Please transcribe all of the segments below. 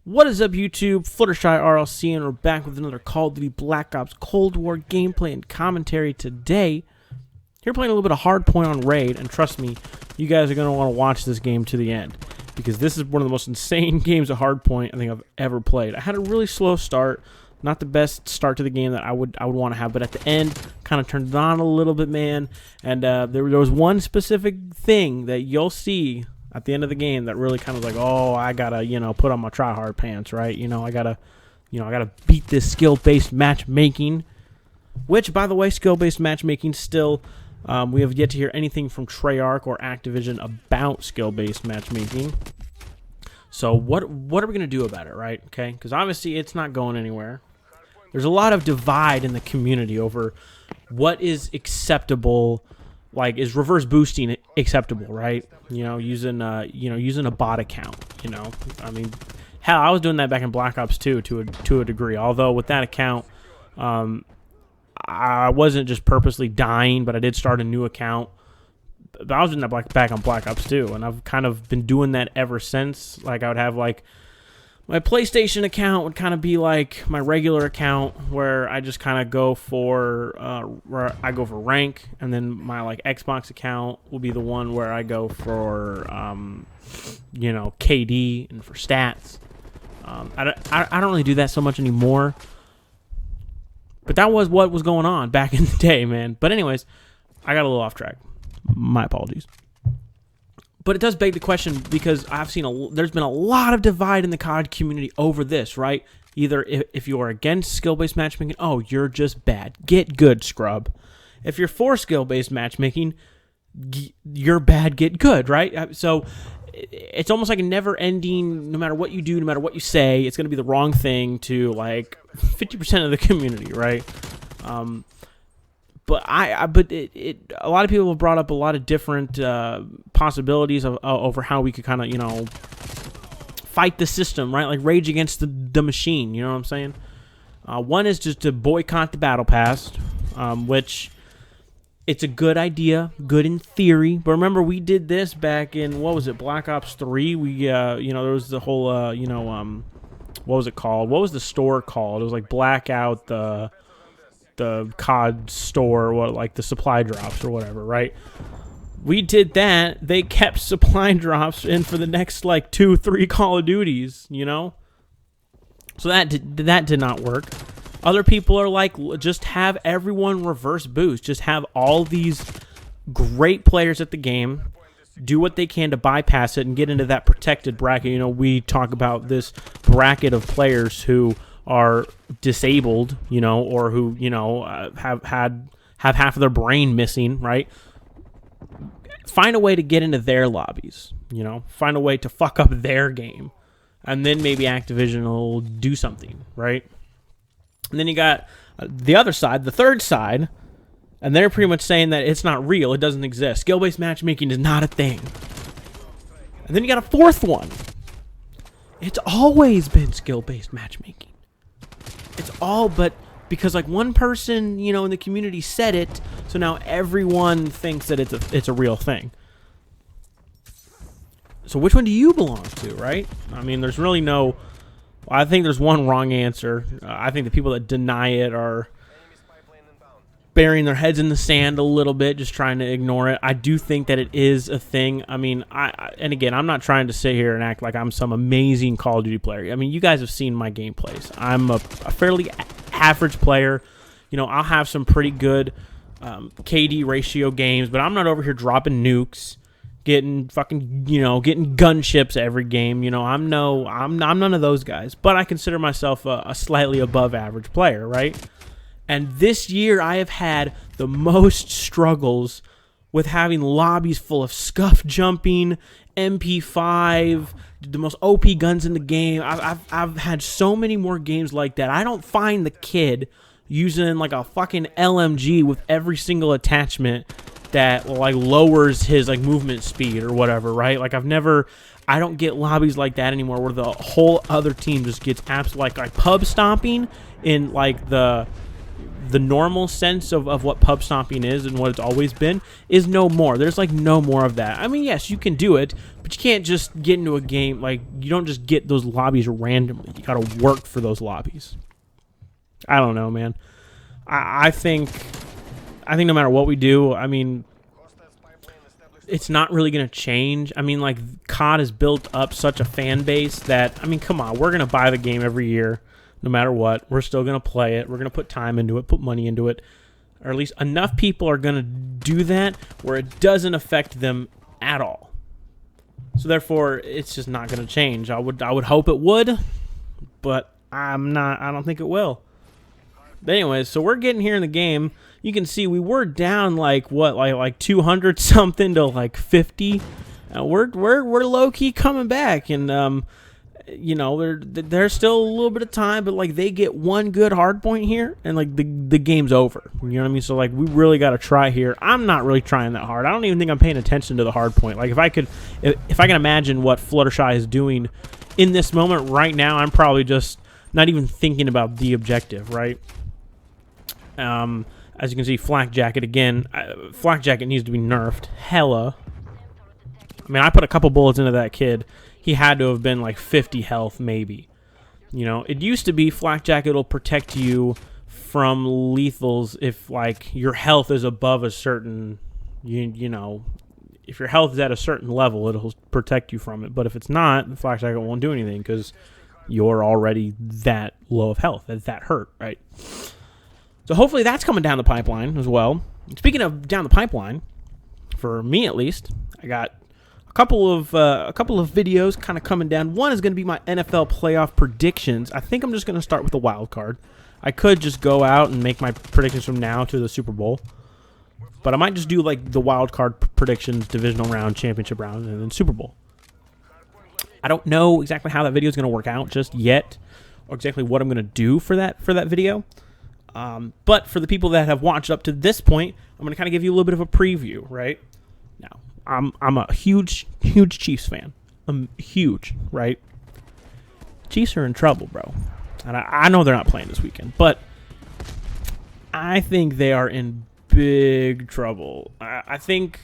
What is up, YouTube? Fluttershy RLC, and we're back with another Call of Duty Black Ops Cold War gameplay and commentary today. Here playing a little bit of Hardpoint on Raid, and trust me, you guys are going to want to watch this game to the end, because this is one of the most insane games of Hardpoint I think I've ever played. I had a really slow start, not the best start to the game that I would want to have, but at the end, kind of turned it on a little bit, man, and there was one specific thing that you'll see at the end of the game that really kind of like, oh, I gotta, put on my try-hard pants, right? I gotta beat this skill-based matchmaking, which, by the way, skill-based matchmaking still, we have yet to hear anything from Treyarch or Activision about skill-based matchmaking. So what are we going to do about it, right? Okay, because obviously it's not going anywhere. There's a lot of divide in the community over what is acceptable. Like, is reverse boosting acceptable, right? Using a bot account. I mean, hell, I was doing that back in Black Ops 2 to a degree. Although with that account, I wasn't just purposely dying, but I did start a new account. But I was doing that back on Black Ops 2, and I've kind of been doing that ever since. Like, I would have like my PlayStation account would kind of be like my regular account, where I just kind of go for rank, and then my like Xbox account will be the one where I go for KD and for stats. I don't really do that so much anymore, but that was what was going on back in the day, man. But anyways, I got a little off track. My apologies. But it does beg the question, because I've seen there's been a lot of divide in the COD community over this, right? Either if you are against skill-based matchmaking, oh, you're just bad. Get good, scrub. If you're for skill-based matchmaking, you're bad, get good, right? So it's almost like a never-ending, no matter what you do, no matter what you say, it's going to be the wrong thing to like 50% of the community, right? But a lot of people have brought up a lot of different possibilities over how we could kind of, fight the system, right? Like rage against the machine, you know what I'm saying? One is just to boycott the battle pass, which it's a good idea, good in theory. But remember, we did this back in, what was it, Black Ops 3? We, there was the whole, what was it called? What was the store called? It was like Blackout, the COD store, like the supply drops or whatever, right? We did that. They kept supply drops in for the next like 2-3 Call of Duties, So that did not work. Other people are like, just have everyone reverse boost. Just have all these great players at the game do what they can to bypass it and get into that protected bracket. We talk about this bracket of players who are disabled, or who, have half of their brain missing, right? Find a way to get into their lobbies, find a way to fuck up their game, and then maybe Activision will do something, right? And then you got the other side, the third side, and they're pretty much saying that it's not real, it doesn't exist. Skill-based matchmaking is not a thing. And then you got a fourth one. It's always been skill-based matchmaking. It's all but because like one person, in the community said it, so now everyone thinks that it's a real thing. So which one do you belong to, right? I mean, there's really no. I think there's one wrong answer. I think the people that deny it are burying their heads in the sand a little bit, just trying to ignore it. I do think that it is a thing. I mean, and again, I'm not trying to sit here and act like I'm some amazing Call of Duty player. I mean, you guys have seen my gameplays. I'm a fairly average player. I'll have some pretty good KD ratio games, but I'm not over here dropping nukes, getting fucking, getting gunships every game. I'm none of those guys, but I consider myself a slightly above average player, right? And this year, I have had the most struggles with having lobbies full of scuff jumping, MP5, the most OP guns in the game. I've had so many more games like that. I don't find the kid using like a fucking LMG with every single attachment that like lowers his like movement speed or whatever, right? Like I don't get lobbies like that anymore, where the whole other team just gets absolutely like pub stomping in like the normal sense of what pub stomping is and what it's always been is no more. There's like no more of that. I mean, yes, you can do it, but But you can't just get into a game, like, you don't just get those lobbies randomly. You gotta work for those lobbies. I don't know, man. I think no matter what we do, I mean, it's not really going to change. I mean, like, COD has built up such a fan base that, I mean, come on, we're going to buy the game every year, no matter what. We're still going to play it. We're going to put time into it, put money into it. Or at least enough people are going to do that where it doesn't affect them at all. So therefore, it's just not going to change. I would hope it would, but I don't think it will. But anyways, so we're getting here in the game. You can see we were down like what, like 200 something to like 50. We're low key coming back, and you know, there's still a little bit of time, but like they get one good hard point here, and like the game's over. You know what I mean? So like we really got to try here. I'm not really trying that hard. I don't even think I'm paying attention to the hard point. Like if I can imagine what Fluttershy is doing in this moment right now, I'm probably just not even thinking about the objective, right? As you can see, Flak Jacket again. Flak Jacket needs to be nerfed. Hella. I mean, I put a couple bullets into that kid. He had to have been like 50 health, maybe. You know, it used to be Flak Jacket will protect you from lethals if, like, your health is above a certain, you know, if your health is at a certain level, it'll protect you from it. But if it's not, the Flak Jacket won't do anything because you're already that low of health. That hurt, right? So hopefully that's coming down the pipeline as well. Speaking of down the pipeline, for me at least, I got a couple of videos kind of coming down. One is going to be my NFL playoff predictions. I think I'm just going to start with the wild card. I could just go out and make my predictions from now to the Super Bowl, but I might just do like the wild card predictions, divisional round, championship round, and then Super Bowl. I don't know exactly how that video is going to work out just yet, or exactly what I'm going to do for that video. But for the people that have watched up to this point, I'm going to kind of give you a little bit of a preview, right? Now, I'm a huge Chiefs fan. I'm huge, right? Chiefs are in trouble, bro. And I know they're not playing this weekend, but I think they are in big trouble. I think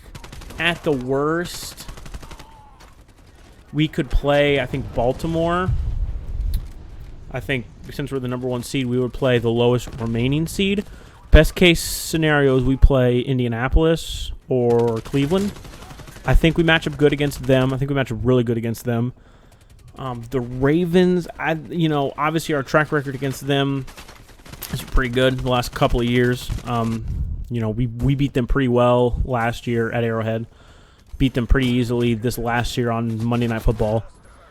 at the worst, we could play, I think, Baltimore. I think since we're the #1 seed, we would play the lowest remaining seed. Best case scenario is we play Indianapolis or Cleveland. I think we match up good against them. I think we match up really good against them. The Ravens, you know, obviously our track record against them is pretty good the last couple of years. You know, we beat them pretty well last year at Arrowhead. Beat them pretty easily this last year on Monday Night Football.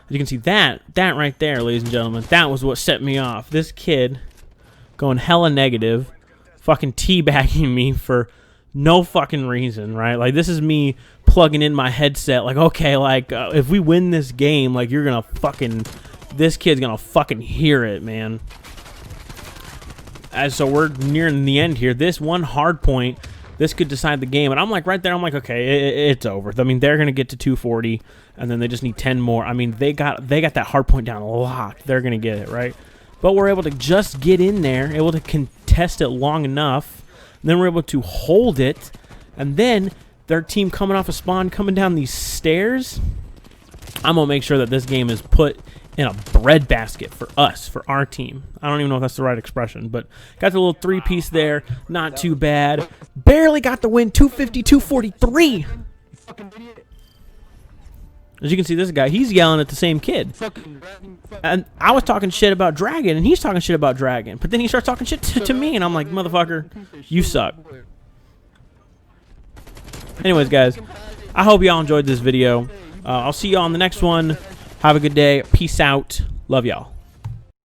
As you can see, that right there, ladies and gentlemen, that was what set me off. This kid going hella negative, fucking teabagging me for no fucking reason, right? Like, this is me plugging in my headset, like, okay, like, if we win this game, like, you're gonna fucking, this kid's gonna fucking hear it, man. So we're nearing the end here. This one hard point, this could decide the game. And I'm like, right there, I'm like, okay, it's over. I mean, they're going to get to 240, and then they just need 10 more. I mean, they got that hard point down a lot. They're going to get it, right? But we're able to just get in there, able to contest it long enough, and then we're able to hold it, and then their team coming off a spawn, coming down these stairs. I'm going to make sure that this game is put in a breadbasket for us, for our team. I don't even know if that's the right expression, but got the little three-piece there. Not too bad. Barely got the win, 250-243. As you can see, this guy, he's yelling at the same kid. And I was talking shit about Dragon, and he's talking shit about Dragon. But then he starts talking shit to me, and I'm like, motherfucker, you suck. Anyways, guys, I hope y'all enjoyed this video. I'll see y'all on the next one. Have a good day. Peace out. Love y'all.